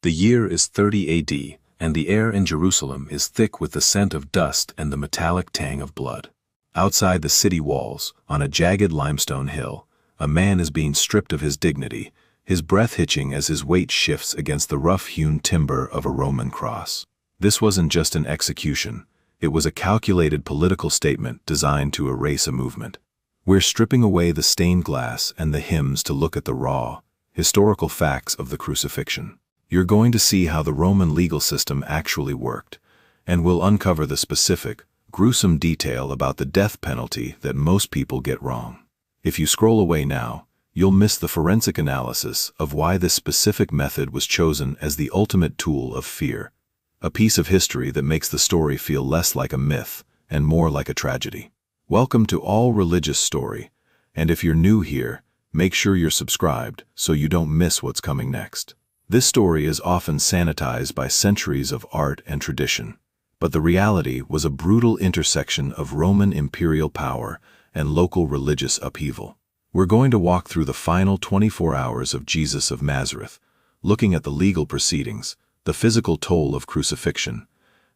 The year is 30 AD, and the air in Jerusalem is thick with the scent of dust and the metallic tang of blood. Outside the city walls, on a jagged limestone hill, a man is being stripped of his dignity, his breath hitching as his weight shifts against the rough-hewn timber of a Roman cross. This wasn't just an execution. It was a calculated political statement designed to erase a movement. We're stripping away the stained glass and the hymns to look at the raw, historical facts of the crucifixion. You're going to see how the Roman legal system actually worked, and we'll uncover the specific, gruesome detail about the death penalty that most people get wrong. If you scroll away now, you'll miss the forensic analysis of why this specific method was chosen as the ultimate tool of fear, a piece of history that makes the story feel less like a myth and more like a tragedy. Welcome to All Religious Story, and if you're new here, make sure you're subscribed so you don't miss what's coming next. This story is often sanitized by centuries of art and tradition, but the reality was a brutal intersection of Roman imperial power and local religious upheaval. We're going to walk through the final 24 hours of Jesus of Nazareth, looking at the legal proceedings, the physical toll of crucifixion,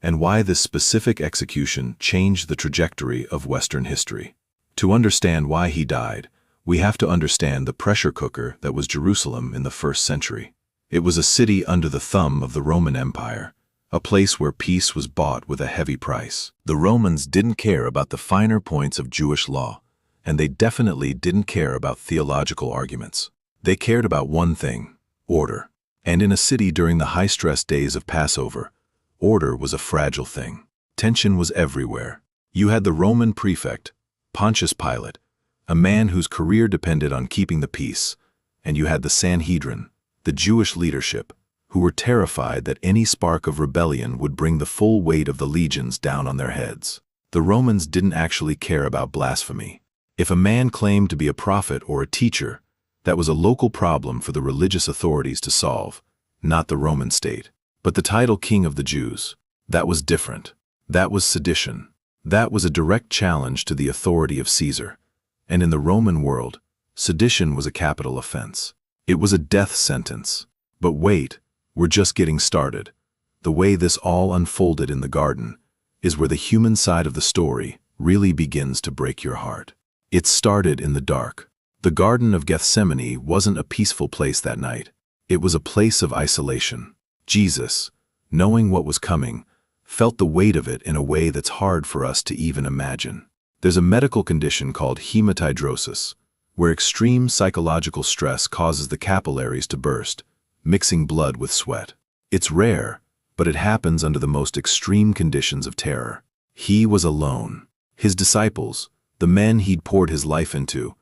and why this specific execution changed the trajectory of Western history. To understand why he died, we have to understand the pressure cooker that was Jerusalem in the first century. It was a city under the thumb of the Roman Empire, a place where peace was bought with a heavy price. The Romans didn't care about the finer points of Jewish law, and they definitely didn't care about theological arguments. They cared about one thing: order. And in a city during the high-stress days of Passover, order was a fragile thing. Tension was everywhere. You had the Roman prefect, Pontius Pilate, a man whose career depended on keeping the peace, and you had the Sanhedrin, the Jewish leadership, who were terrified that any spark of rebellion would bring the full weight of the legions down on their heads. The Romans didn't actually care about blasphemy. If a man claimed to be a prophet or a teacher, that was a local problem for the religious authorities to solve, not the Roman state. But the title King of the Jews, that was different. That was sedition. That was a direct challenge to the authority of Caesar. And in the Roman world, sedition was a capital offense. It was a death sentence. But wait, we're just getting started. The way this all unfolded in the garden is where the human side of the story really begins to break your heart. It started in the dark. The Garden of Gethsemane wasn't a peaceful place that night. It was a place of isolation. Jesus, knowing what was coming, felt the weight of it in a way that's hard for us to even imagine. There's a medical condition called hematidrosis, where extreme psychological stress causes the capillaries to burst, mixing blood with sweat. It's rare, but it happens under the most extreme conditions of terror. He was alone. His disciples, the men he'd poured his life into,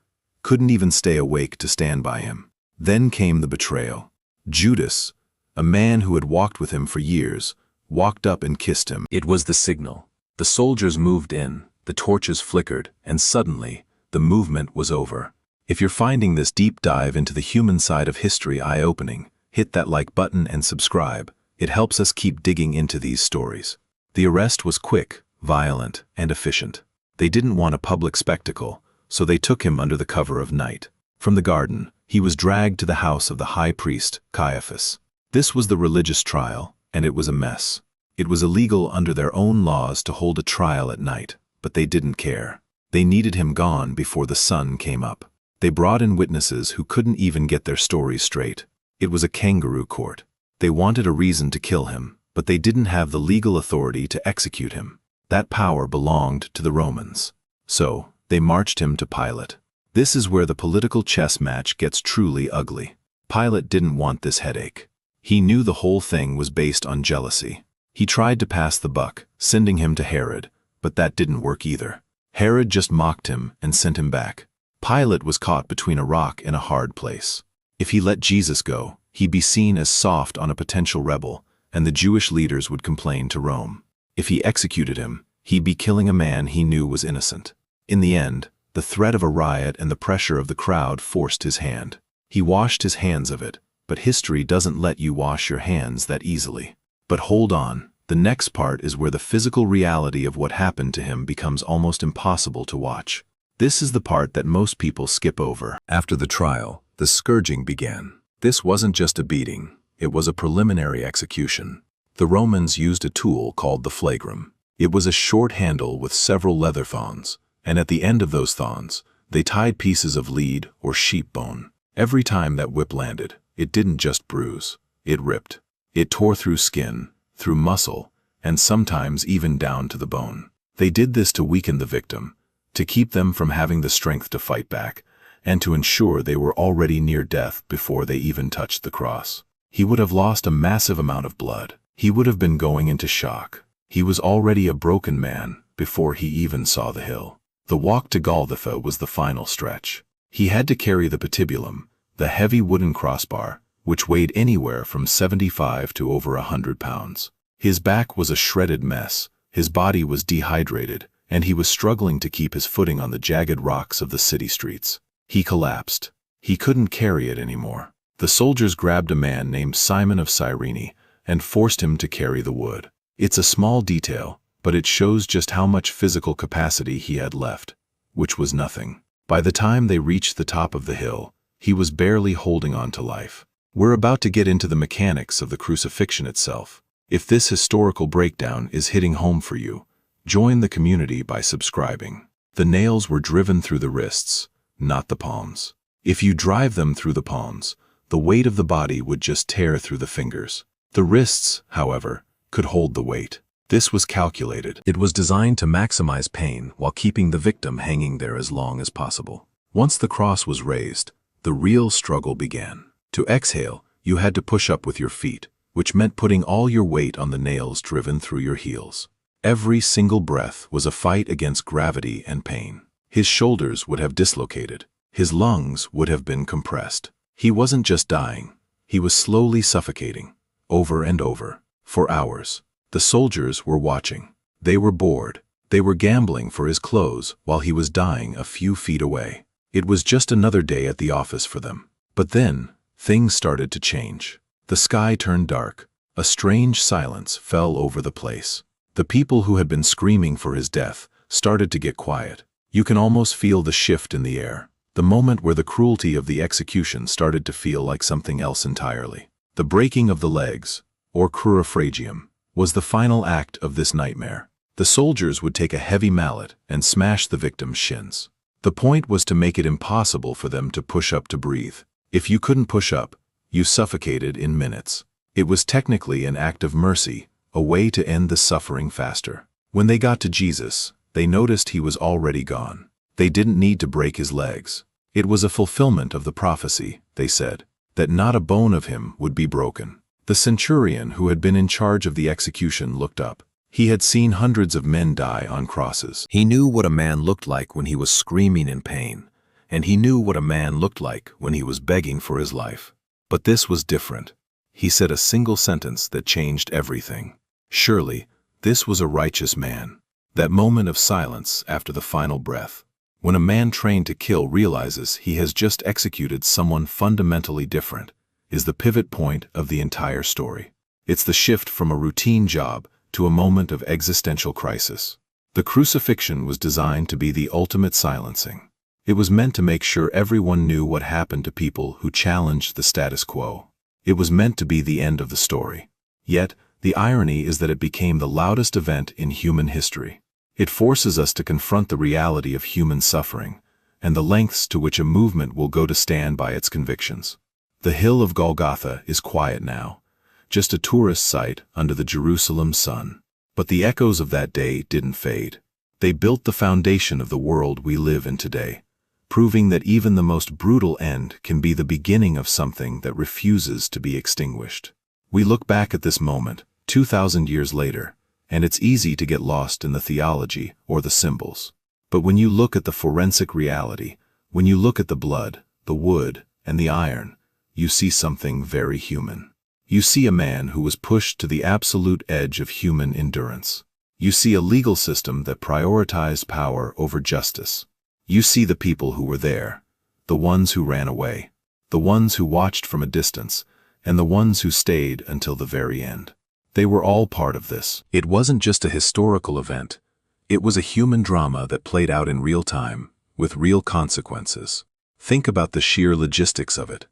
couldn't even stay awake to stand by him. Then came the betrayal. Judas, a man who had walked with him for years, walked up and kissed him. It was the signal. The soldiers moved in, the torches flickered, and suddenly, the movement was over. If you're finding this deep dive into the human side of history eye-opening, hit that like button and subscribe. It helps us keep digging into these stories. The arrest was quick, violent, and efficient. They didn't want a public spectacle, so they took him under the cover of night. From the garden, he was dragged to the house of the high priest, Caiaphas. This was the religious trial, and it was a mess. It was illegal under their own laws to hold a trial at night, but they didn't care. They needed him gone before the sun came up. They brought in witnesses who couldn't even get their stories straight. It was a kangaroo court. They wanted a reason to kill him, but they didn't have the legal authority to execute him. That power belonged to the Romans. So, they marched him to Pilate. This is where the political chess match gets truly ugly. Pilate didn't want this headache. He knew the whole thing was based on jealousy. He tried to pass the buck, sending him to Herod, but that didn't work either. Herod just mocked him and sent him back. Pilate was caught between a rock and a hard place. If he let Jesus go, he'd be seen as soft on a potential rebel, and the Jewish leaders would complain to Rome. If he executed him, he'd be killing a man he knew was innocent. In the end, the threat of a riot and the pressure of the crowd forced his hand. He washed his hands of it, but history doesn't let you wash your hands that easily. But hold on, the next part is where the physical reality of what happened to him becomes almost impossible to watch. This is the part that most people skip over. After the trial, the scourging began. This wasn't just a beating. It was a preliminary execution. The Romans used a tool called the flagrum. It was a short handle with several leather thongs, and at the end of those thongs, they tied pieces of lead or sheep bone. Every time that whip landed, it didn't just bruise, it ripped. It tore through skin, through muscle, and sometimes even down to the bone. They did this to weaken the victim, to keep them from having the strength to fight back, and to ensure they were already near death before they even touched the cross. He would have lost a massive amount of blood. He would have been going into shock. He was already a broken man before he even saw the hill. The walk to Golgotha was the final stretch. He had to carry the patibulum, the heavy wooden crossbar, which weighed anywhere from 75 to over 100 pounds. His back was a shredded mess, his body was dehydrated, and he was struggling to keep his footing on the jagged rocks of the city streets. He collapsed. He couldn't carry it anymore. The soldiers grabbed a man named Simon of Cyrene and forced him to carry the wood. It's a small detail, but it shows just how much physical capacity he had left, which was nothing. By the time they reached the top of the hill, he was barely holding on to life. We're about to get into the mechanics of the crucifixion itself. If this historical breakdown is hitting home for you, join the community by subscribing. The nails were driven through the wrists, not the palms. If you drive them through the palms, the weight of the body would just tear through the fingers. The wrists, however, could hold the weight. This was calculated. It was designed to maximize pain while keeping the victim hanging there as long as possible. Once the cross was raised, the real struggle began. To exhale, you had to push up with your feet, which meant putting all your weight on the nails driven through your heels. Every single breath was a fight against gravity and pain. His shoulders would have dislocated. His lungs would have been compressed. He wasn't just dying. He was slowly suffocating, over and over, for hours. The soldiers were watching. They were bored. They were gambling for his clothes while he was dying a few feet away. It was just another day at the office for them. But then, things started to change. The sky turned dark. A strange silence fell over the place. The people who had been screaming for his death started to get quiet. You can almost feel the shift in the air, the moment where the cruelty of the execution started to feel like something else entirely. The breaking of the legs, or crucifixion, was the final act of this nightmare. The soldiers would take a heavy mallet and smash the victim's shins. The point was to make it impossible for them to push up to breathe. If you couldn't push up, you suffocated in minutes. It was technically an act of mercy, a way to end the suffering faster. When they got to Jesus, they noticed he was already gone. They didn't need to break his legs. It was a fulfillment of the prophecy, they said, that not a bone of him would be broken. The centurion who had been in charge of the execution looked up. He had seen hundreds of men die on crosses. He knew what a man looked like when he was screaming in pain, and he knew what a man looked like when he was begging for his life. But this was different. He said a single sentence that changed everything. Surely, this was a righteous man. That moment of silence after the final breath. When a man trained to kill realizes he has just executed someone fundamentally different, is the pivot point of the entire story. It's the shift from a routine job to a moment of existential crisis. The crucifixion was designed to be the ultimate silencing. It was meant to make sure everyone knew what happened to people who challenged the status quo. It was meant to be the end of the story. Yet, the irony is that it became the loudest event in human history. It forces us to confront the reality of human suffering, and the lengths to which a movement will go to stand by its convictions. The hill of Golgotha is quiet now, just a tourist site under the Jerusalem sun. But the echoes of that day didn't fade. They built the foundation of the world we live in today, proving that even the most brutal end can be the beginning of something that refuses to be extinguished. We look back at this moment, 2,000 years later, and it's easy to get lost in the theology or the symbols. But when you look at the forensic reality, when you look at the blood, the wood, and the iron, you see something very human. You see a man who was pushed to the absolute edge of human endurance. You see a legal system that prioritized power over justice. You see the people who were there, the ones who ran away, the ones who watched from a distance, and the ones who stayed until the very end. They were all part of this. It wasn't just a historical event. It was a human drama that played out in real time, with real consequences. Think about the sheer logistics of it.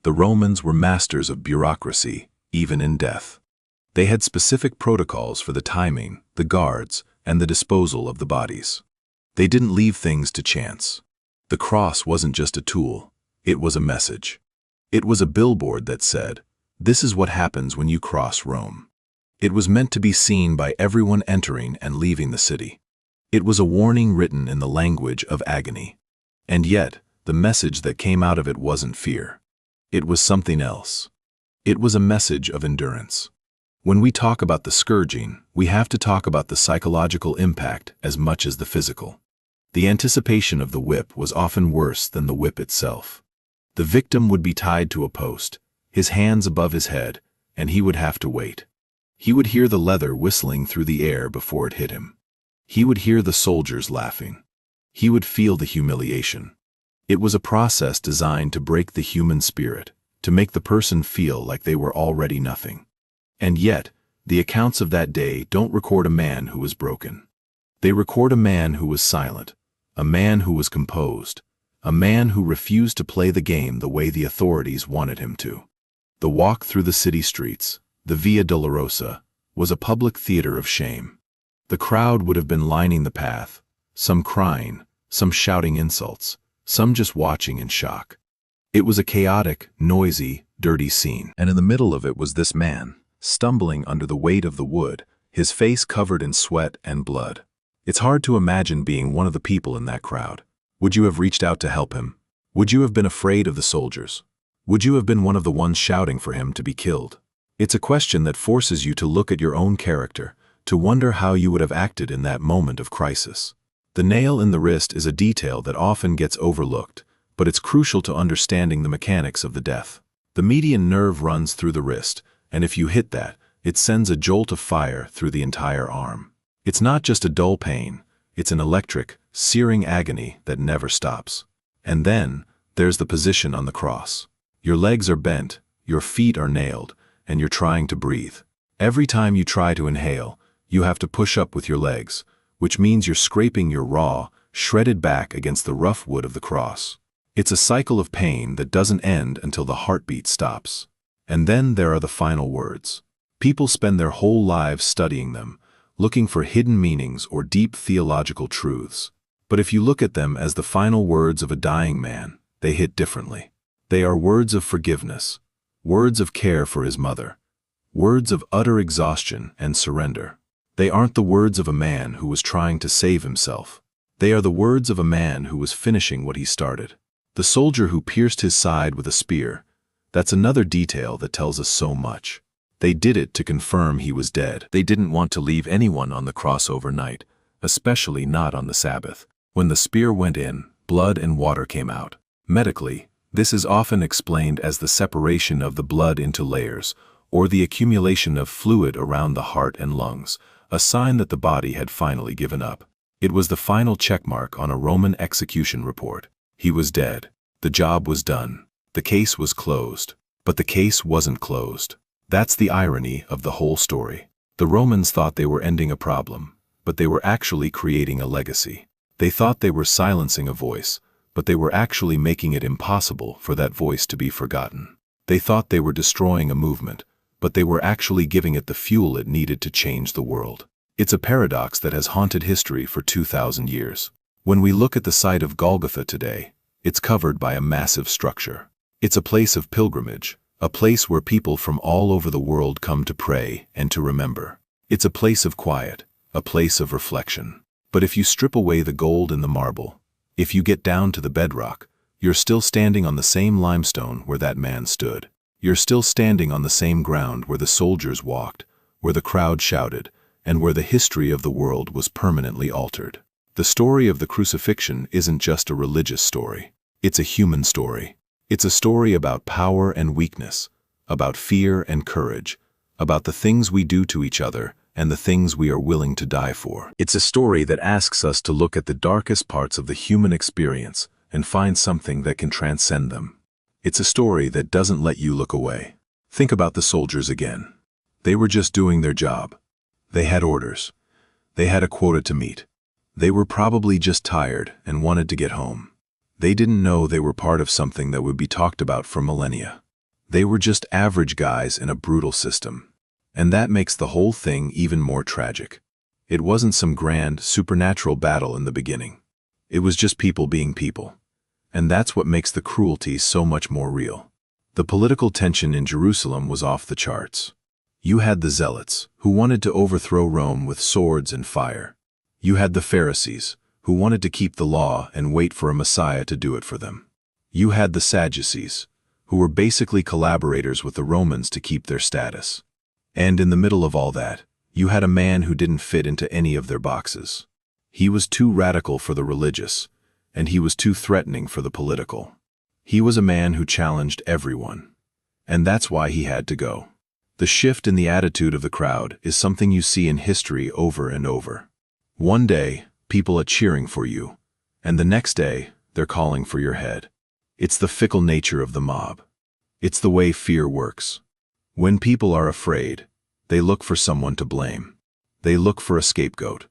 The Romans were masters of bureaucracy, even in death. They had specific protocols for the timing, the guards, and the disposal of the bodies. They didn't leave things to chance. The cross wasn't just a tool, it was a message. It was a billboard that said, "This is what happens when you cross Rome." It was meant to be seen by everyone entering and leaving the city. It was a warning written in the language of agony. And yet, the message that came out of it wasn't fear. It was something else. It was a message of endurance. When we talk about the scourging, we have to talk about the psychological impact as much as the physical. The anticipation of the whip was often worse than the whip itself. The victim would be tied to a post, his hands above his head, and he would have to wait. He would hear the leather whistling through the air before it hit him. He would hear the soldiers laughing. He would feel the humiliation. It was a process designed to break the human spirit, to make the person feel like they were already nothing. And yet, the accounts of that day don't record a man who was broken. They record a man who was silent, a man who was composed, a man who refused to play the game the way the authorities wanted him to. The walk through the city streets, the Via Dolorosa, was a public theater of shame. The crowd would have been lining the path, some crying, some shouting insults, some just watching in shock. It was a chaotic, noisy, dirty scene. And in the middle of it was this man, stumbling under the weight of the wood, his face covered in sweat and blood. It's hard to imagine being one of the people in that crowd. Would you have reached out to help him? Would you have been afraid of the soldiers? Would you have been one of the ones shouting for him to be killed? It's a question that forces you to look at your own character, to wonder how you would have acted in that moment of crisis. The nail in the wrist is a detail that often gets overlooked, but it's crucial to understanding the mechanics of the death. The median nerve runs through the wrist, and if you hit that, it sends a jolt of fire through the entire arm. It's not just a dull pain, it's an electric, searing agony that never stops. And then, there's the position on the cross. Your legs are bent, your feet are nailed, and you're trying to breathe. Every time you try to inhale, you have to push up with your legs, which means you're scraping your raw, shredded back against the rough wood of the cross. It's a cycle of pain that doesn't end until the heartbeat stops. And then there are the final words. People spend their whole lives studying them, looking for hidden meanings or deep theological truths. But if you look at them as the final words of a dying man, they hit differently. They are words of forgiveness, words of care for his mother, words of utter exhaustion and surrender. They aren't the words of a man who was trying to save himself. They are the words of a man who was finishing what he started. The soldier who pierced his side with a spear, that's another detail that tells us so much. They did it to confirm he was dead. They didn't want to leave anyone on the cross overnight, especially not on the Sabbath. When the spear went in, blood and water came out. Medically, this is often explained as the separation of the blood into layers, or the accumulation of fluid around the heart and lungs, a sign that the body had finally given up. It was the final checkmark on a Roman execution report. He was dead. The job was done. The case was closed. But the case wasn't closed. That's the irony of the whole story. The Romans thought they were ending a problem, but they were actually creating a legacy. They thought they were silencing a voice, but they were actually making it impossible for that voice to be forgotten. They thought they were destroying a movement, but they were actually giving it the fuel it needed to change the world. It's a paradox that has haunted history for 2,000 years. When we look at the site of Golgotha today, it's covered by a massive structure. It's a place of pilgrimage, a place where people from all over the world come to pray and to remember. It's a place of quiet, a place of reflection. But if you strip away the gold and the marble, if you get down to the bedrock, you're still standing on the same limestone where that man stood. You're still standing on the same ground where the soldiers walked, where the crowd shouted, and where the history of the world was permanently altered. The story of the crucifixion isn't just a religious story. It's a human story. It's a story about power and weakness, about fear and courage, about the things we do to each other and the things we are willing to die for. It's a story that asks us to look at the darkest parts of the human experience and find something that can transcend them. It's a story that doesn't let you look away. Think about the soldiers again. They were just doing their job. They had orders. They had a quota to meet. They were probably just tired and wanted to get home. They didn't know they were part of something that would be talked about for millennia. They were just average guys in a brutal system. And that makes the whole thing even more tragic. It wasn't some grand, supernatural battle in the beginning. It was just people being people. And that's what makes the cruelty so much more real. The political tension in Jerusalem was off the charts. You had the Zealots, who wanted to overthrow Rome with swords and fire. You had the Pharisees, who wanted to keep the law and wait for a Messiah to do it for them. You had the Sadducees, who were basically collaborators with the Romans to keep their status. And in the middle of all that, you had a man who didn't fit into any of their boxes. He was too radical for the religious, and he was too threatening for the political. He was a man who challenged everyone. And that's why he had to go. The shift in the attitude of the crowd is something you see in history over and over. One day, people are cheering for you, and the next day, they're calling for your head. It's the fickle nature of the mob. It's the way fear works. When people are afraid, they look for someone to blame. They look for a scapegoat.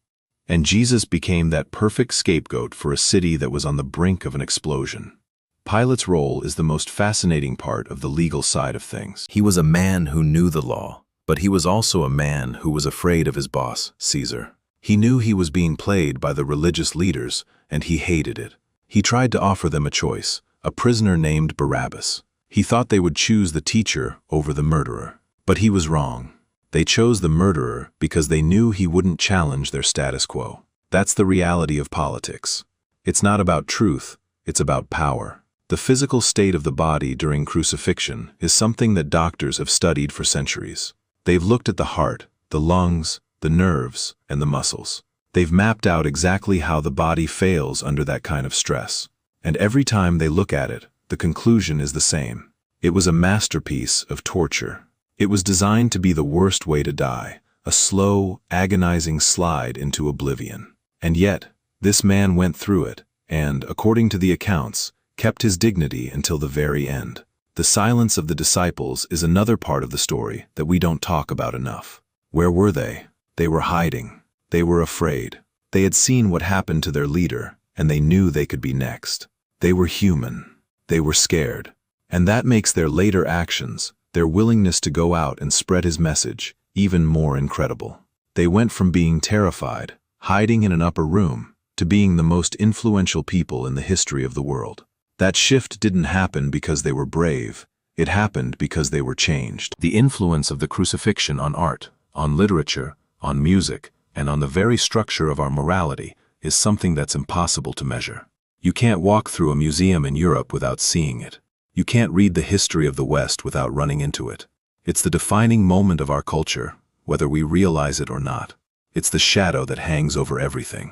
And Jesus became that perfect scapegoat for a city that was on the brink of an explosion. Pilate's role is the most fascinating part of the legal side of things. He was a man who knew the law, but he was also a man who was afraid of his boss, Caesar. He knew he was being played by the religious leaders, and he hated it. He tried to offer them a choice, a prisoner named Barabbas. He thought they would choose the teacher over the murderer. But he was wrong. They chose the murderer because they knew he wouldn't challenge their status quo. That's the reality of politics. It's not about truth, it's about power. The physical state of the body during crucifixion is something that doctors have studied for centuries. They've looked at the heart, the lungs, the nerves, and the muscles. They've mapped out exactly how the body fails under that kind of stress. And every time they look at it, the conclusion is the same. It was a masterpiece of torture. It was designed to be the worst way to die, a slow, agonizing slide into oblivion. And yet, this man went through it, and, according to the accounts, kept his dignity until the very end. The silence of the disciples is another part of the story that we don't talk about enough. Where were they? They were hiding. They were afraid. They had seen what happened to their leader, and they knew they could be next. They were human. They were scared. And that makes their later actions, their willingness to go out and spread his message, even more incredible. They went from being terrified, hiding in an upper room, to being the most influential people in the history of the world. That shift didn't happen because they were brave. It happened because they were changed. The influence of the crucifixion on art, on literature, on music, and on the very structure of our morality is something that's impossible to measure. You can't walk through a museum in Europe without seeing it. You can't read the history of the West without running into it. It's the defining moment of our culture, whether we realize it or not. It's the shadow that hangs over everything.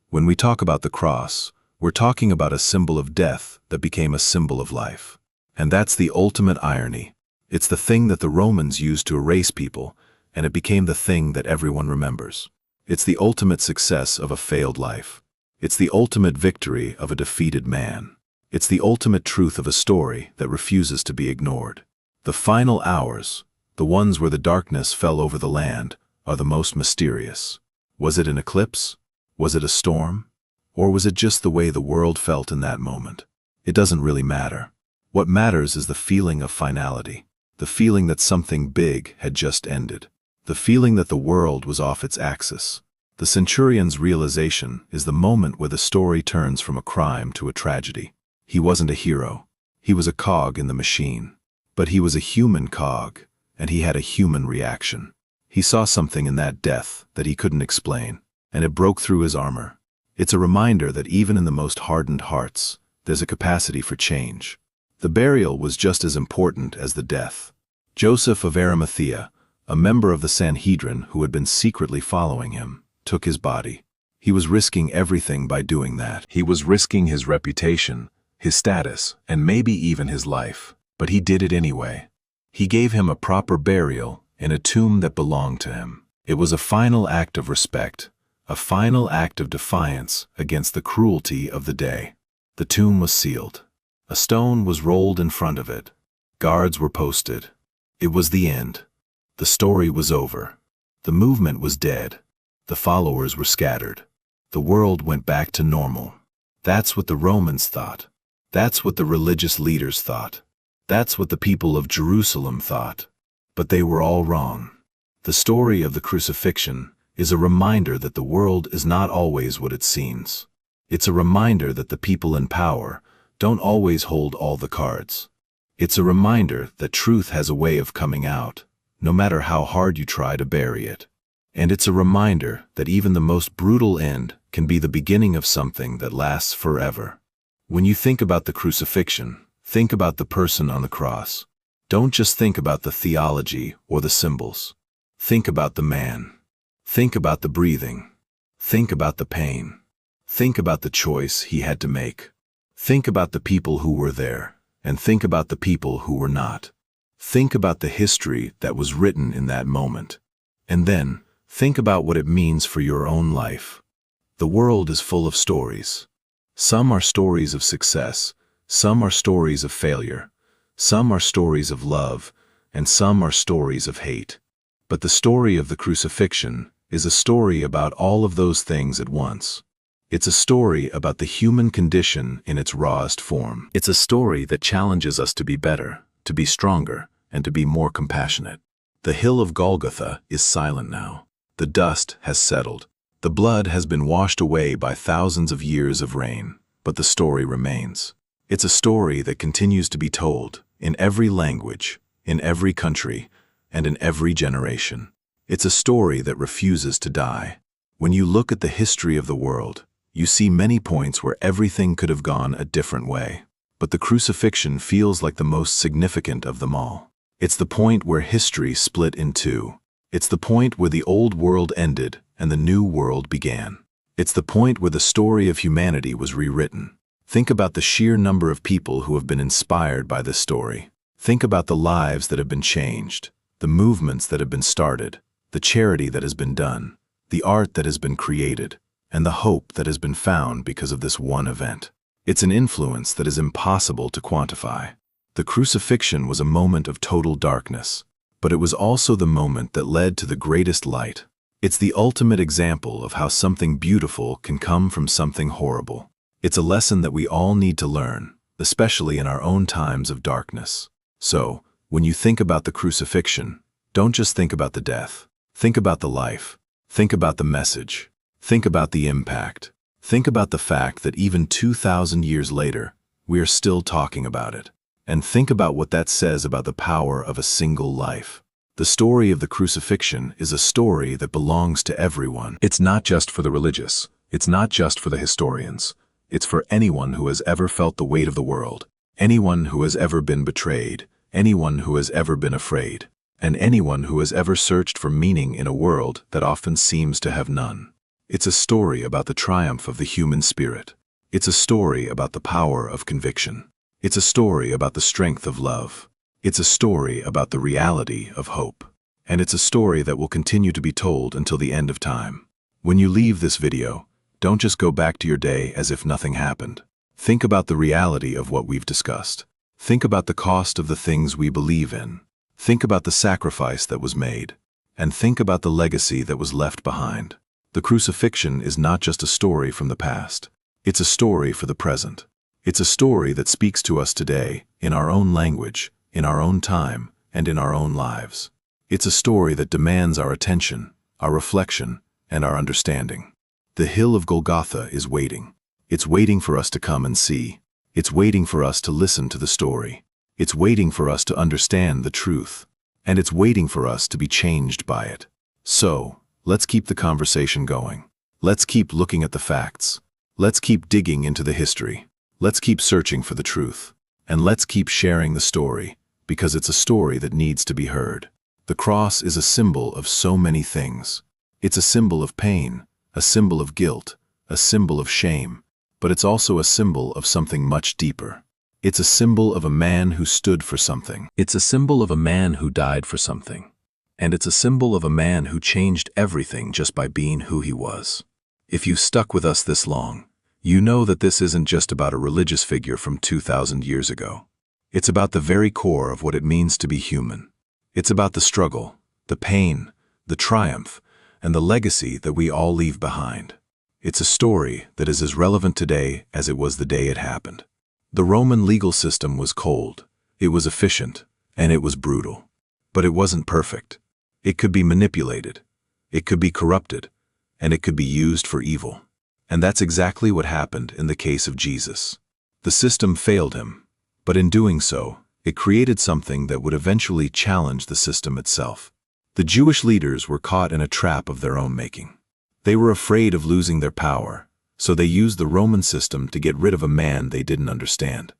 When we talk about the cross, we're talking about a symbol of death that became a symbol of life. And that's the ultimate irony. It's the thing that the Romans used to erase people, and it became the thing that everyone remembers. It's the ultimate success of a failed life. It's the ultimate victory of a defeated man. It's the ultimate truth of a story that refuses to be ignored. The final hours, the ones where the darkness fell over the land, are the most mysterious. Was it an eclipse? Was it a storm? Or was it just the way the world felt in that moment? It doesn't really matter. What matters is the feeling of finality, the feeling that something big had just ended, the feeling that the world was off its axis. The centurion's realization is the moment where the story turns from a crime to a tragedy. He wasn't a hero. He was a cog in the machine. But he was a human cog, and he had a human reaction. He saw something in that death that he couldn't explain, and it broke through his armor. It's a reminder that even in the most hardened hearts, there's a capacity for change. The burial was just as important as the death. Joseph of Arimathea, a member of the Sanhedrin who had been secretly following him, took his body. He was risking everything by doing that. He was risking his reputation, his status, and maybe even his life. But he did it anyway. He gave him a proper burial in a tomb that belonged to him. It was a final act of respect, a final act of defiance against the cruelty of the day. The tomb was sealed. A stone was rolled in front of it. Guards were posted. It was the end. The story was over. The movement was dead. The followers were scattered. The world went back to normal. That's what the Romans thought. That's what the religious leaders thought. That's what the people of Jerusalem thought. But they were all wrong. The story of the crucifixion is a reminder that the world is not always what it seems. It's a reminder that the people in power don't always hold all the cards. It's a reminder that truth has a way of coming out, no matter how hard you try to bury it. And it's a reminder that even the most brutal end can be the beginning of something that lasts forever. When you think about the crucifixion, think about the person on the cross. Don't just think about the theology or the symbols. Think about the man. Think about the breathing. Think about the pain. Think about the choice he had to make. Think about the people who were there, and think about the people who were not. Think about the history that was written in that moment. And then, think about what it means for your own life. The world is full of stories. Some are stories of success, some are stories of failure, some are stories of love, and some are stories of hate. But the story of the crucifixion is a story about all of those things at once. It's a story about the human condition in its rawest form. It's a story that challenges us to be better, to be stronger, and to be more compassionate. The hill of Golgotha is silent now. The dust has settled. The blood has been washed away by thousands of years of rain, but the story remains. It's a story that continues to be told in every language, in every country, and in every generation. It's a story that refuses to die. When you look at the history of the world, you see many points where everything could have gone a different way. But the crucifixion feels like the most significant of them all. It's the point where history split in two. It's the point where the old world ended and the new world began. It's the point where the story of humanity was rewritten. Think about the sheer number of people who have been inspired by this story. Think about the lives that have been changed, the movements that have been started, the charity that has been done, the art that has been created, and the hope that has been found because of this one event. It's an influence that is impossible to quantify. The crucifixion was a moment of total darkness, but it was also the moment that led to the greatest light. It's the ultimate example of how something beautiful can come from something horrible. It's a lesson that we all need to learn, especially in our own times of darkness. So, when you think about the crucifixion, don't just think about the death. Think about the life. Think about the message. Think about the impact. Think about the fact that even 2,000 years later, we are still talking about it. And think about what that says about the power of a single life. The story of the crucifixion is a story that belongs to everyone. It's not just for the religious. It's not just for the historians. It's for anyone who has ever felt the weight of the world, anyone who has ever been betrayed, anyone who has ever been afraid, and anyone who has ever searched for meaning in a world that often seems to have none. It's a story about the triumph of the human spirit. It's a story about the power of conviction. It's a story about the strength of love. It's a story about the reality of hope. And it's a story that will continue to be told until the end of time. When you leave this video, don't just go back to your day as if nothing happened. Think about the reality of what we've discussed. Think about the cost of the things we believe in. Think about the sacrifice that was made. And think about the legacy that was left behind. The crucifixion is not just a story from the past. It's a story for the present. It's a story that speaks to us today, in our own language, in our own time, and in our own lives. It's a story that demands our attention, our reflection, and our understanding. The hill of Golgotha is waiting. It's waiting for us to come and see. It's waiting for us to listen to the story. It's waiting for us to understand the truth. And it's waiting for us to be changed by it. So, let's keep the conversation going. Let's keep looking at the facts. Let's keep digging into the history. Let's keep searching for the truth. And let's keep sharing the story, because it's a story that needs to be heard. The cross is a symbol of so many things. It's a symbol of pain, a symbol of guilt, a symbol of shame, but it's also a symbol of something much deeper. It's a symbol of a man who stood for something. It's a symbol of a man who died for something. And it's a symbol of a man who changed everything just by being who he was. If you've stuck with us this long, you know that this isn't just about a religious figure from 2,000 years ago. It's about the very core of what it means to be human. It's about the struggle, the pain, the triumph, and the legacy that we all leave behind. It's a story that is as relevant today as it was the day it happened. The Roman legal system was cold. It was efficient, and it was brutal. But it wasn't perfect. It could be manipulated. It could be corrupted, and it could be used for evil. And that's exactly what happened in the case of Jesus. The system failed him, but in doing so, it created something that would eventually challenge the system itself. The Jewish leaders were caught in a trap of their own making. They were afraid of losing their power, so they used the Roman system to get rid of a man they didn't understand.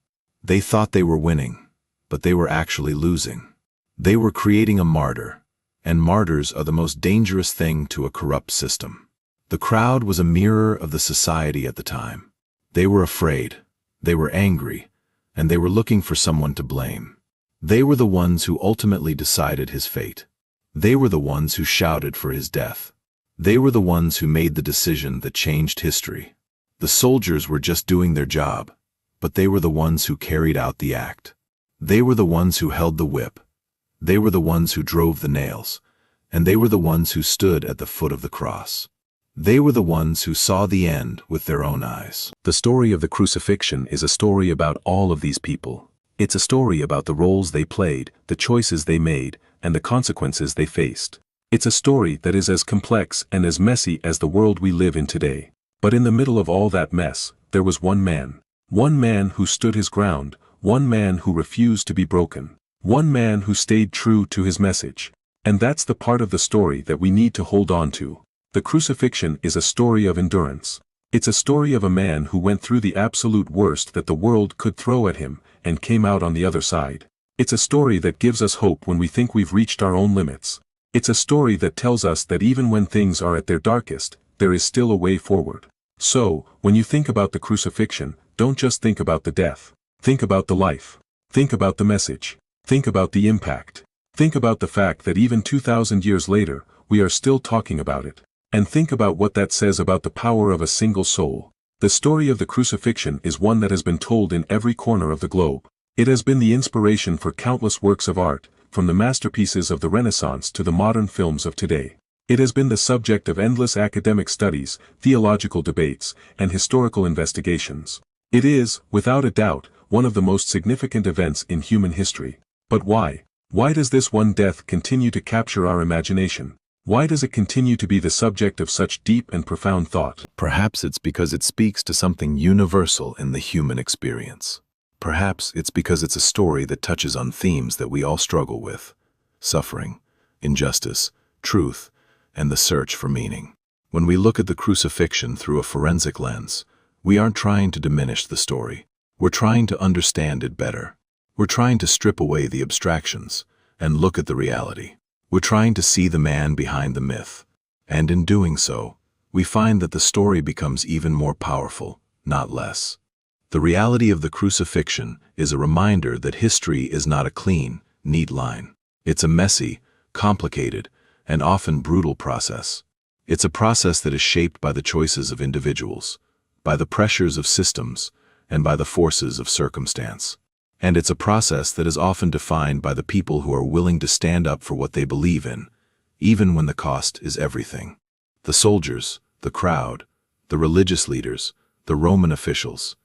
They thought they were winning, but they were actually losing. They were creating a martyr, and martyrs are the most dangerous thing to a corrupt system. The crowd was a mirror of the society at the time. They were afraid, they were angry, and they were looking for someone to blame. They were the ones who ultimately decided his fate. They were the ones who shouted for his death. They were the ones who made the decision that changed history. The soldiers were just doing their job, but they were the ones who carried out the act. They were the ones who held the whip. They were the ones who drove the nails, and they were the ones who stood at the foot of the cross. They were the ones who saw the end with their own eyes. The story of the crucifixion is a story about all of these people. It's a story about the roles they played, the choices they made, and the consequences they faced. It's a story that is as complex and as messy as the world we live in today. But in the middle of all that mess, there was one man. One man who stood his ground, one man who refused to be broken. One man who stayed true to his message. And that's the part of the story that we need to hold on to. The crucifixion is a story of endurance. It's a story of a man who went through the absolute worst that the world could throw at him, and came out on the other side. It's a story that gives us hope when we think we've reached our own limits. It's a story that tells us that even when things are at their darkest, there is still a way forward. So, when you think about the crucifixion, don't just think about the death. Think about the life. Think about the message. Think about the impact. Think about the fact that even 2,000 years later, we are still talking about it. And think about what that says about the power of a single soul. The story of the crucifixion is one that has been told in every corner of the globe. It has been the inspiration for countless works of art, from the masterpieces of the Renaissance to the modern films of today. It has been the subject of endless academic studies, theological debates, and historical investigations. It is, without a doubt, one of the most significant events in human history. But why? Why does this one death continue to capture our imagination? Why does it continue to be the subject of such deep and profound thought? Perhaps it's because it speaks to something universal in the human experience. Perhaps it's because it's a story that touches on themes that we all struggle with: suffering, injustice, truth, and the search for meaning. When we look at the crucifixion through a forensic lens, we aren't trying to diminish the story. We're trying to understand it better. We're trying to strip away the abstractions and look at the reality. We're trying to see the man behind the myth. And in doing so, we find that the story becomes even more powerful, not less. The reality of the crucifixion is a reminder that history is not a clean, neat line. It's a messy, complicated, and often brutal process. It's a process that is shaped by the choices of individuals, by the pressures of systems, and by the forces of circumstance. And it's a process that is often defined by the people who are willing to stand up for what they believe in, even when the cost is everything. The soldiers, the crowd, the religious leaders, the Roman officials,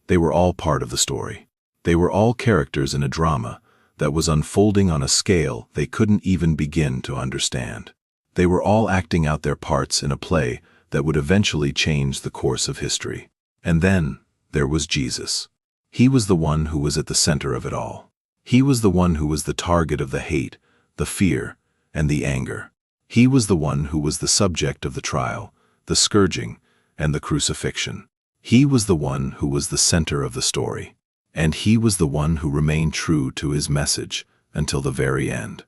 they were all part of the story. They were all characters in a drama that was unfolding on a scale they couldn't even begin to understand. They were all acting out their parts in a play that would eventually change the course of history. And then there was Jesus. He was the one who was at the center of it all. He was the one who was the target of the hate, the fear, and the anger. He was the one who was the subject of the trial, the scourging, and the crucifixion. He was the one who was the center of the story. And he was the one who remained true to his message until the very end.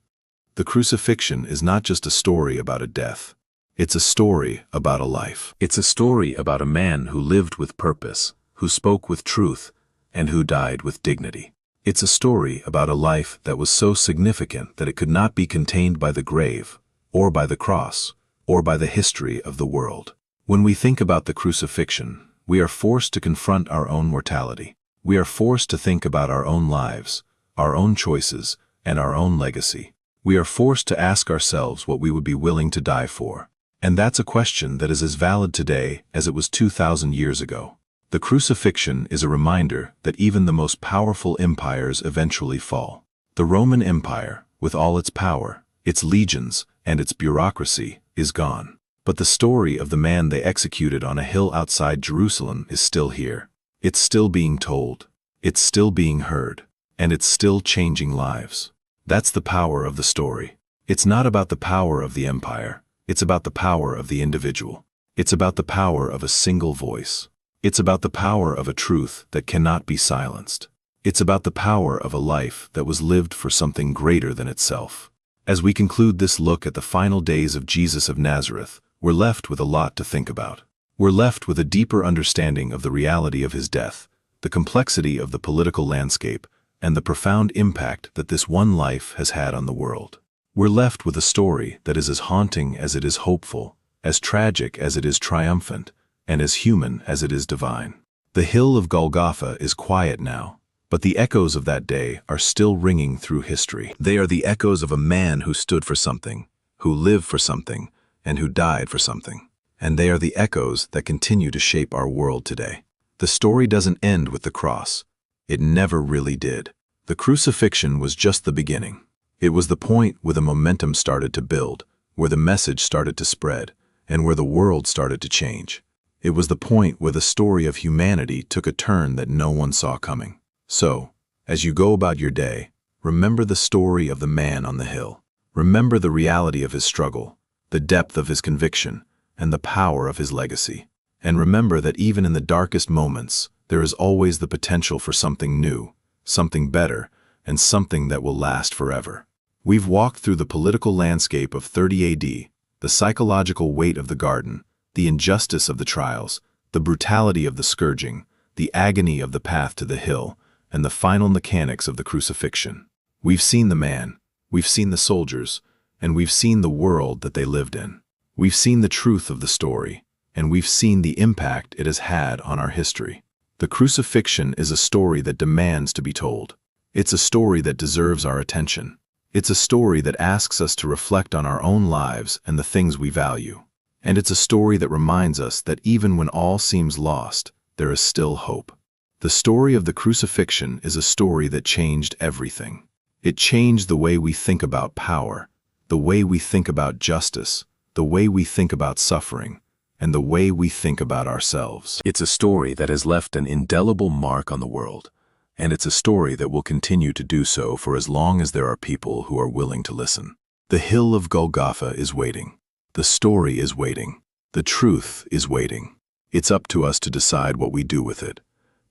The crucifixion is not just a story about a death. It's a story about a life. It's a story about a man who lived with purpose, who spoke with truth, and who died with dignity. It's a story about a life that was so significant that it could not be contained by the grave, or by the cross, or by the history of the world. When we think about the crucifixion, we are forced to confront our own mortality. We are forced to think about our own lives, our own choices, and our own legacy. We are forced to ask ourselves what we would be willing to die for. And that's a question that is as valid today as it was 2,000 years ago. The crucifixion is a reminder that even the most powerful empires eventually fall. The Roman Empire, with all its power, its legions, and its bureaucracy, is gone. But the story of the man they executed on a hill outside Jerusalem is still here. It's still being told. It's still being heard. And it's still changing lives. That's the power of the story. It's not about the power of the empire. It's about the power of the individual. It's about the power of a single voice. It's about the power of a truth that cannot be silenced. It's about the power of a life that was lived for something greater than itself. As we conclude this look at the final days of Jesus of Nazareth, we're left with a lot to think about. We're left with a deeper understanding of the reality of his death, the complexity of the political landscape, and the profound impact that this one life has had on the world. We're left with a story that is as haunting as it is hopeful, as tragic as it is triumphant, and as human as it is divine. The hill of Golgotha is quiet now, but the echoes of that day are still ringing through history. They are the echoes of a man who stood for something, who lived for something, and who died for something. And they are the echoes that continue to shape our world today. The story doesn't end with the cross. It never really did. The crucifixion was just the beginning. It was the point where the momentum started to build, where the message started to spread, and where the world started to change. It was the point where the story of humanity took a turn that no one saw coming. So, as you go about your day, remember the story of the man on the hill. Remember the reality of his struggle, the depth of his conviction, and the power of his legacy. And remember that even in the darkest moments, there is always the potential for something new, something better, and something that will last forever. We've walked through the political landscape of 30 AD, the psychological weight of the garden, the injustice of the trials, the brutality of the scourging, the agony of the path to the hill, and the final mechanics of the crucifixion. We've seen the man, we've seen the soldiers, and we've seen the world that they lived in. We've seen the truth of the story, and we've seen the impact it has had on our history. The crucifixion is a story that demands to be told. It's a story that deserves our attention. It's a story that asks us to reflect on our own lives and the things we value. And it's a story that reminds us that even when all seems lost, there is still hope. The story of the crucifixion is a story that changed everything. It changed the way we think about power, the way we think about justice, the way we think about suffering, and the way we think about ourselves. It's a story that has left an indelible mark on the world, and it's a story that will continue to do so for as long as there are people who are willing to listen. The hill of Golgotha is waiting. The story is waiting. The truth is waiting. It's up to us to decide what we do with it.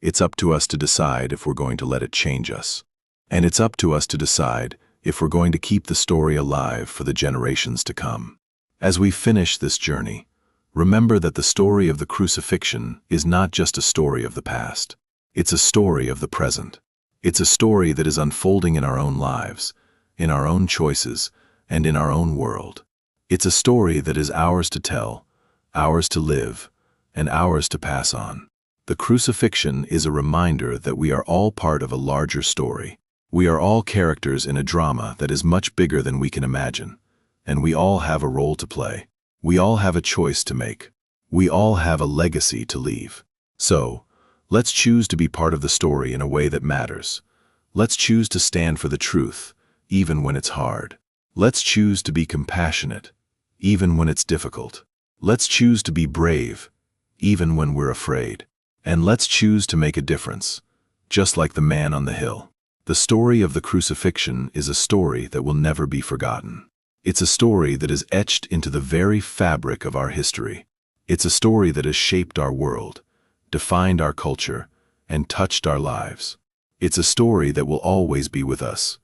It's up to us to decide if we're going to let it change us. And it's up to us to decide if we're going to keep the story alive for the generations to come. As we finish this journey, remember that the story of the crucifixion is not just a story of the past. It's a story of the present. It's a story that is unfolding in our own lives, in our own choices, and in our own world. It's a story that is ours to tell, ours to live, and ours to pass on. The crucifixion is a reminder that we are all part of a larger story. We are all characters in a drama that is much bigger than we can imagine, and we all have a role to play. We all have a choice to make. We all have a legacy to leave. So, let's choose to be part of the story in a way that matters. Let's choose to stand for the truth, even when it's hard. Let's choose to be compassionate, even when it's difficult. Let's choose to be brave, even when we're afraid. And let's choose to make a difference, just like the man on the hill. The story of the crucifixion is a story that will never be forgotten. It's a story that is etched into the very fabric of our history. It's a story that has shaped our world, defined our culture, and touched our lives. It's a story that will always be with us,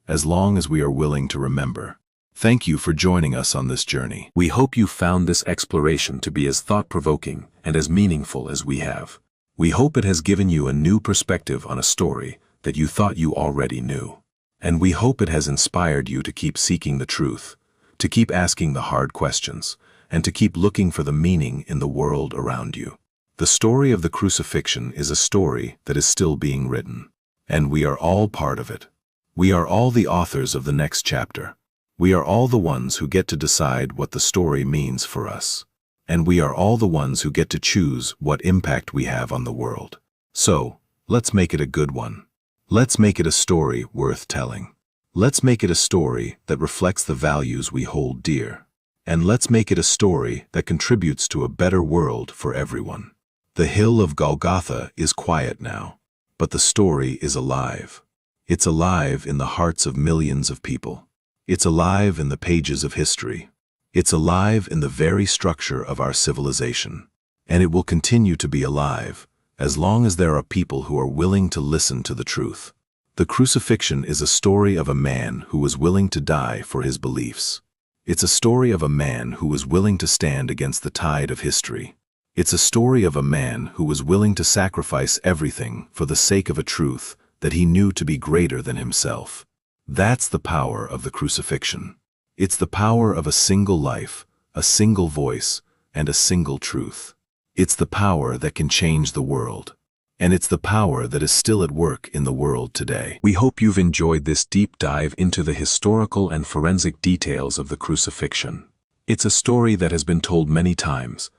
as long as we are willing to remember. Thank you for joining us on this journey. We hope you found this exploration to be as thought-provoking and as meaningful as we have. We hope it has given you a new perspective on a story that you thought you already knew. And we hope it has inspired you to keep seeking the truth, to keep asking the hard questions, and to keep looking for the meaning in the world around you. The story of the crucifixion is a story that is still being written, and we are all part of it. We are all the authors of the next chapter. We are all the ones who get to decide what the story means for us. and we are all the ones who get to choose what impact we have on the world. So, let's make it a good one. Let's make it a story worth telling. Let's make it a story that reflects the values we hold dear. And let's make it a story that contributes to a better world for everyone. The hill of Golgotha is quiet now, but the story is alive. It's alive in the hearts of millions of people. It's alive in the pages of history. It's alive in the very structure of our civilization. And it will continue to be alive as long as there are people who are willing to listen to the truth. The crucifixion is a story of a man who was willing to die for his beliefs. It's a story of a man who was willing to stand against the tide of history. It's a story of a man who was willing to sacrifice everything for the sake of a truth that he knew to be greater than himself. That's the power of the crucifixion. It's the power of a single life, a single voice, and a single truth. It's the power that can change the world. And it's the power that is still at work in the world today. We hope you've enjoyed this deep dive into the historical and forensic details of the crucifixion. It's a story that has been told many times,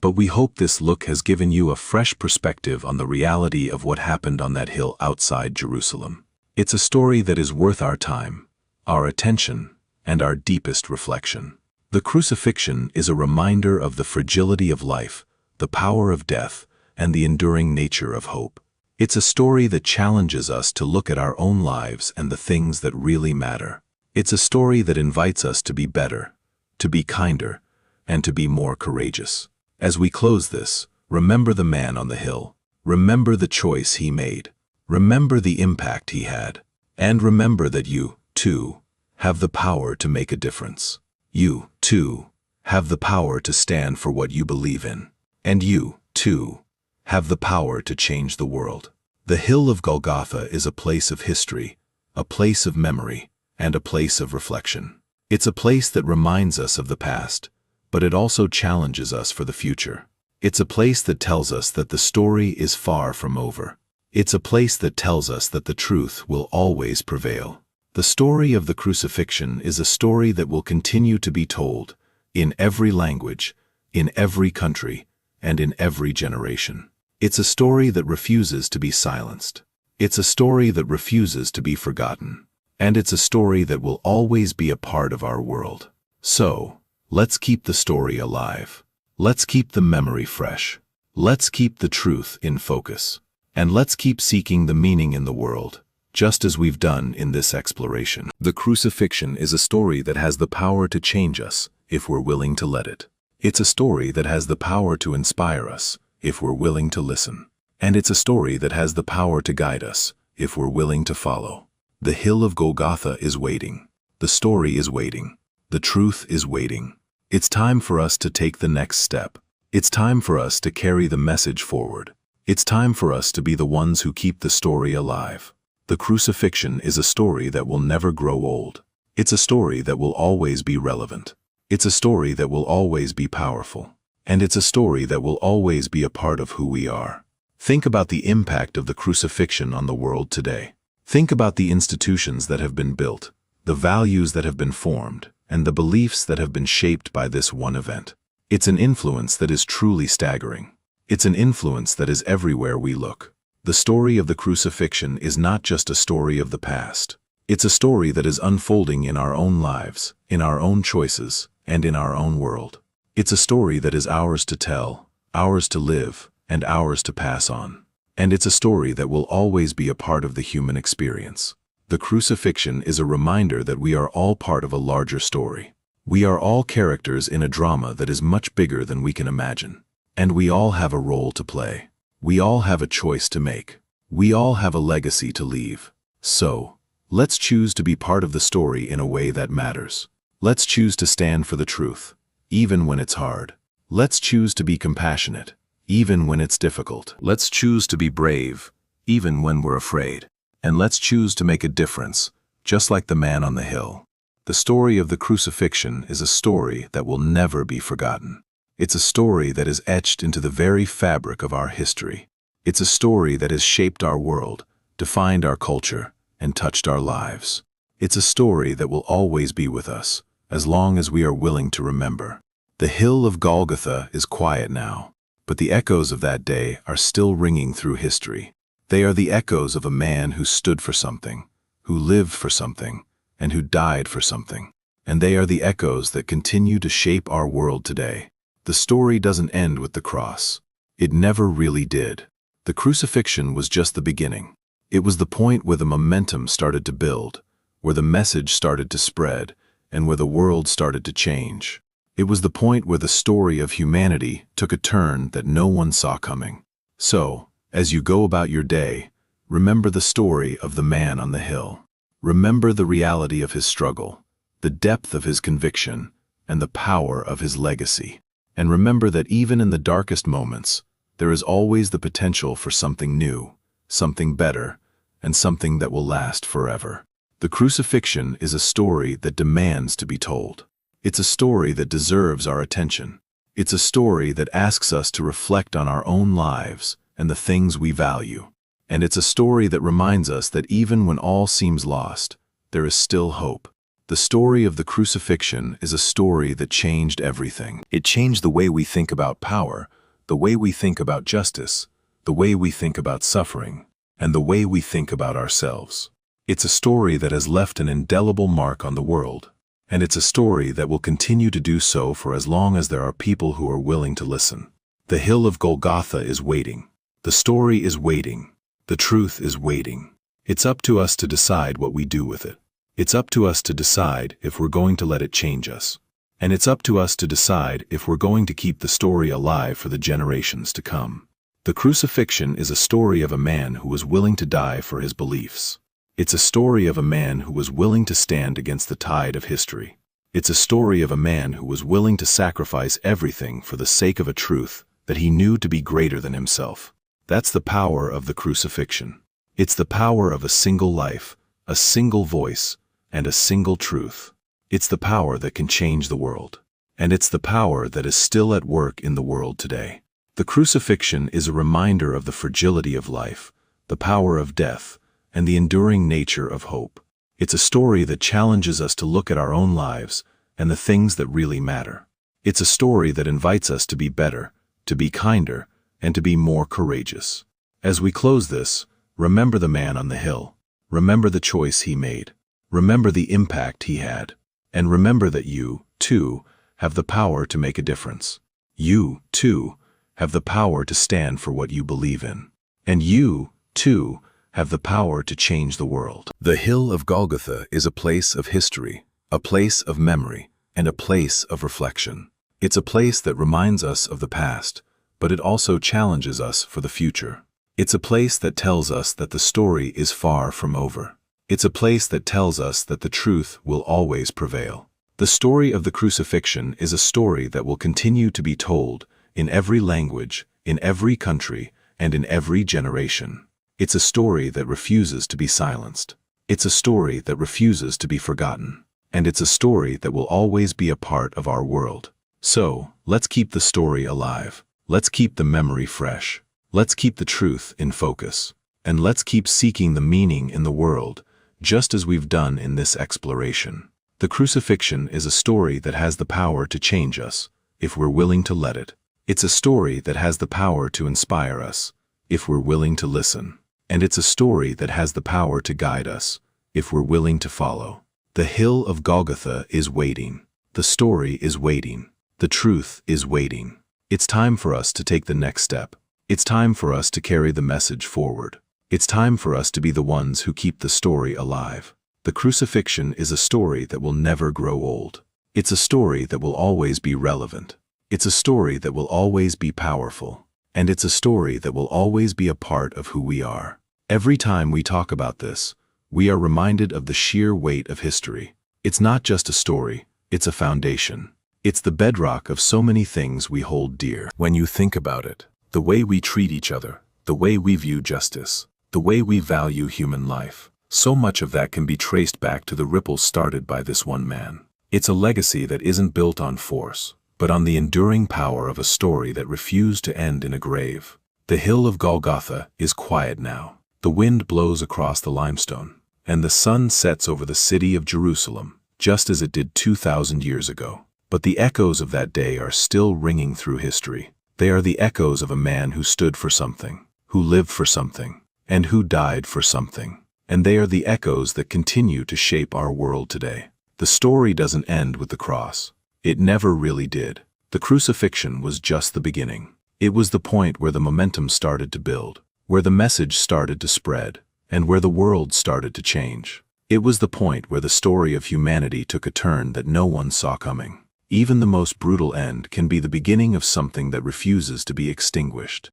but we hope this look has given you a fresh perspective on the reality of what happened on that hill outside Jerusalem. It's a story that is worth our time, our attention, and our deepest reflection. The crucifixion is a reminder of the fragility of life, the power of death, and the enduring nature of hope. It's a story that challenges us to look at our own lives and the things that really matter. It's a story that invites us to be better, to be kinder, and to be more courageous. As we close this, remember the man on the hill. Remember the choice he made. Remember the impact he had. And remember that you, too, have the power to make a difference. You, too, have the power to stand for what you believe in. And you, too, have the power to change the world. The hill of Golgotha is a place of history, a place of memory, and a place of reflection. It's a place that reminds us of the past, but it also challenges us for the future. It's a place that tells us that the story is far from over. It's a place that tells us that the truth will always prevail. The story of the crucifixion is a story that will continue to be told in every language, in every country, and in every generation. It's a story that refuses to be silenced. It's a story that refuses to be forgotten. And it's a story that will always be a part of our world. So, let's keep the story alive. Let's keep the memory fresh. Let's keep the truth in focus. And let's keep seeking the meaning in the world, just as we've done in this exploration. The crucifixion is a story that has the power to change us if we're willing to let it. It's a story that has the power to inspire us if we're willing to listen. And it's a story that has the power to guide us if we're willing to follow. The hill of Golgotha is waiting. The story is waiting. The truth is waiting. It's time for us to take the next step. It's time for us to carry the message forward. It's time for us to be the ones who keep the story alive. The crucifixion is a story that will never grow old. It's a story that will always be relevant. It's a story that will always be powerful. And it's a story that will always be a part of who we are. Think about the impact of the crucifixion on the world today. Think about the institutions that have been built, the values that have been formed, and the beliefs that have been shaped by this one event. It's an influence that is truly staggering. It's an influence that is everywhere we look. The story of the crucifixion is not just a story of the past. It's a story that is unfolding in our own lives, in our own choices, and in our own world. It's a story that is ours to tell, ours to live, and ours to pass on. And it's a story that will always be a part of the human experience. The crucifixion is a reminder that we are all part of a larger story. We are all characters in a drama that is much bigger than we can imagine. And we all have a role to play. We all have a choice to make. We all have a legacy to leave. So, let's choose to be part of the story in a way that matters. Let's choose to stand for the truth, even when it's hard. Let's choose to be compassionate, even when it's difficult. Let's choose to be brave, even when we're afraid. And let's choose to make a difference, just like the man on the hill. The story of the crucifixion is a story that will never be forgotten. It's a story that is etched into the very fabric of our history. It's a story that has shaped our world, defined our culture, and touched our lives. It's a story that will always be with us, as long as we are willing to remember. The hill of Golgotha is quiet now, but the echoes of that day are still ringing through history. They are the echoes of a man who stood for something, who lived for something, and who died for something. And they are the echoes that continue to shape our world today. The story doesn't end with the cross. It never really did. The crucifixion was just the beginning. It was the point where the momentum started to build, where the message started to spread, and where the world started to change. It was the point where the story of humanity took a turn that no one saw coming. So, as you go about your day, remember the story of the man on the hill. Remember the reality of his struggle, the depth of his conviction, and the power of his legacy. And remember that even in the darkest moments, there is always the potential for something new, something better, and something that will last forever. The crucifixion is a story that demands to be told. It's a story that deserves our attention. It's a story that asks us to reflect on our own lives and the things we value. And it's a story that reminds us that even when all seems lost, there is still hope. The story of the crucifixion is a story that changed everything. It changed the way we think about power, the way we think about justice, the way we think about suffering, and the way we think about ourselves. It's a story that has left an indelible mark on the world. And it's a story that will continue to do so for as long as there are people who are willing to listen. The hill of Golgotha is waiting. The story is waiting. The truth is waiting. It's up to us to decide what we do with it. It's up to us to decide if we're going to let it change us. And it's up to us to decide if we're going to keep the story alive for the generations to come. The crucifixion is a story of a man who was willing to die for his beliefs. It's a story of a man who was willing to stand against the tide of history. It's a story of a man who was willing to sacrifice everything for the sake of a truth that he knew to be greater than himself. That's the power of the crucifixion. It's the power of a single life, a single voice, and a single truth. It's the power that can change the world. And it's the power that is still at work in the world today. The crucifixion is a reminder of the fragility of life, the power of death, and the enduring nature of hope. It's a story that challenges us to look at our own lives and the things that really matter. It's a story that invites us to be better, to be kinder, and to be more courageous. As we close this, remember the man on the hill. Remember the choice he made. Remember the impact he had. And remember that you, too, have the power to make a difference. You, too, have the power to stand for what you believe in. And you, too, have the power to change the world. The hill of Golgotha is a place of history, a place of memory, and a place of reflection. It's a place that reminds us of the past, but it also challenges us for the future. It's a place that tells us that the story is far from over. It's a place that tells us that the truth will always prevail. The story of the crucifixion is a story that will continue to be told in every language, in every country, and in every generation. It's a story that refuses to be silenced. It's a story that refuses to be forgotten. And it's a story that will always be a part of our world. So, let's keep the story alive. Let's keep the memory fresh. Let's keep the truth in focus. And let's keep seeking the meaning in the world, just as we've done in this exploration. The crucifixion is a story that has the power to change us, if we're willing to let it. It's a story that has the power to inspire us, if we're willing to listen. And it's a story that has the power to guide us, if we're willing to follow. The hill of Golgotha is waiting. The story is waiting. The truth is waiting. It's time for us to take the next step. It's time for us to carry the message forward. It's time for us to be the ones who keep the story alive. The crucifixion is a story that will never grow old. It's a story that will always be relevant. It's a story that will always be powerful. And it's a story that will always be a part of who we are. Every time we talk about this, we are reminded of the sheer weight of history. It's not just a story, it's a foundation. It's the bedrock of so many things we hold dear. When you think about it, the way we treat each other, the way we view justice, the way we value human life, so much of that can be traced back to the ripples started by this one man. It's a legacy that isn't built on force, but on the enduring power of a story that refused to end in a grave. The hill of Golgotha is quiet now. The wind blows across the limestone, and the sun sets over the city of Jerusalem, just as it did 2,000 years ago. But the echoes of that day are still ringing through history. They are the echoes of a man who stood for something, who lived for something, and who died for something. And they are the echoes that continue to shape our world today. The story doesn't end with the cross. It never really did. The crucifixion was just the beginning. It was the point where the momentum started to build, where the message started to spread, and where the world started to change. It was the point where the story of humanity took a turn that no one saw coming. Even the most brutal end can be the beginning of something that refuses to be extinguished.